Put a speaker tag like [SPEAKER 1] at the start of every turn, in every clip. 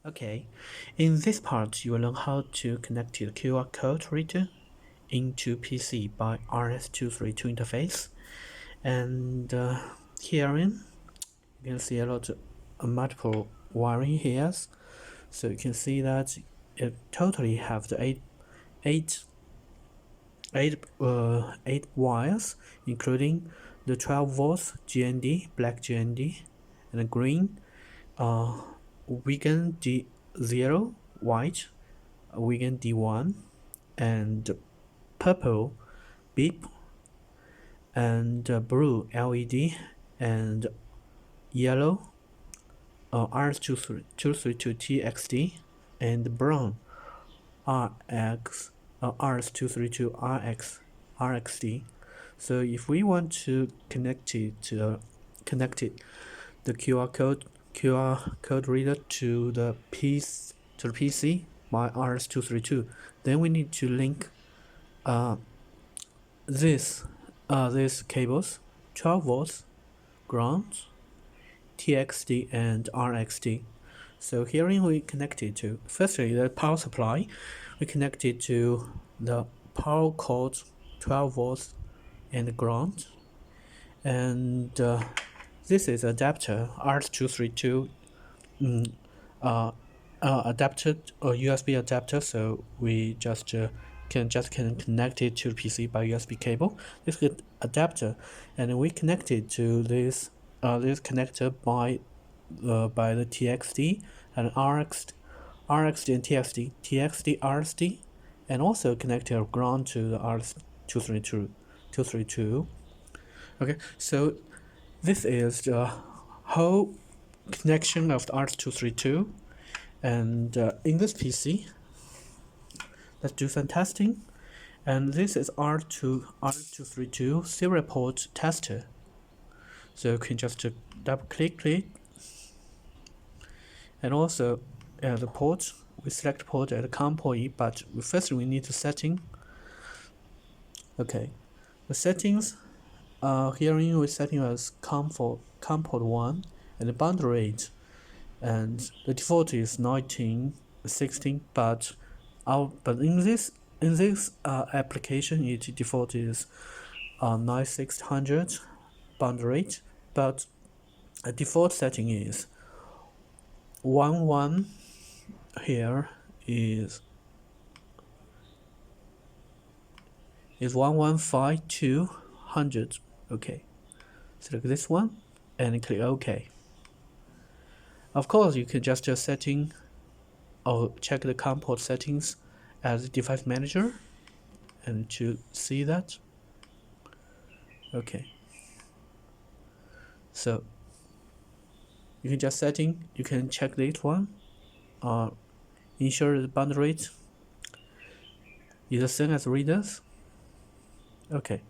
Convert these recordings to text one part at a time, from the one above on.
[SPEAKER 1] Okay, in this part you will learn how to connect the QR code reader into PC by RS232 interface, and herein you can see a lot of multiple wiring here, so you can see that it totally have the eight wires, including the 12 volts GND, black GND, and the green vegan D0, white vegan D1, and purple beep, and blue LED, and yellow RS232 TXD, and brown RS232 RXD. So if we want to connect the QR code reader to the PC by RS232, then we need to link these cables, 12 volts, ground, TXD, and RXD. So here we connected to, firstly, the power supply. We connected to the power cord, 12 volts, and ground. And this is adapter RS232 adapter or USB adapter. So we can connect it to the PC by USB cable. This is adapter, and we connected to this connector by the TXD and RXD and TXD RSD, and also connected ground to the RS232. Okay, so this is the whole connection of the RS232, and in this PC, let's do some testing. And this is RS232 serial port tester. So you can just double click it, and also the port, we select port at COM port E, but first we need the setting. Okay, the settings here we're setting as COM port 1, and the boundary rate, and the default is 1916, but in this application its default is 9600 boundary rate, but a default setting is 11 here is 115200. Okay, select this one and click OK. Of course, you can just setting or check the COM port settings as device manager and to see that. Okay, so you can just you can check this one, ensure the boundary rate is the same as readers. Okay,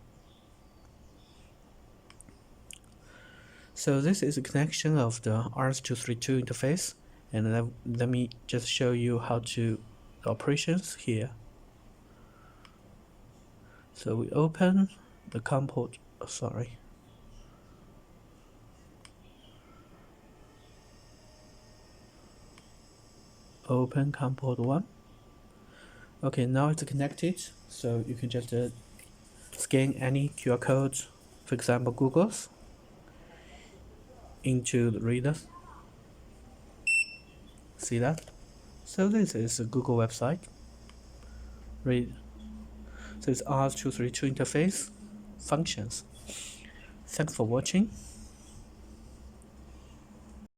[SPEAKER 1] so this is a connection of the RS232 interface, and let me just show you how to the operations here. So we open the COM port, open COM port 1. Okay, now it's connected, so you can just scan any QR code, for example Google's, into the reader. See that? So this is a Google website. So it's RS232 interface functions. Thanks for watching.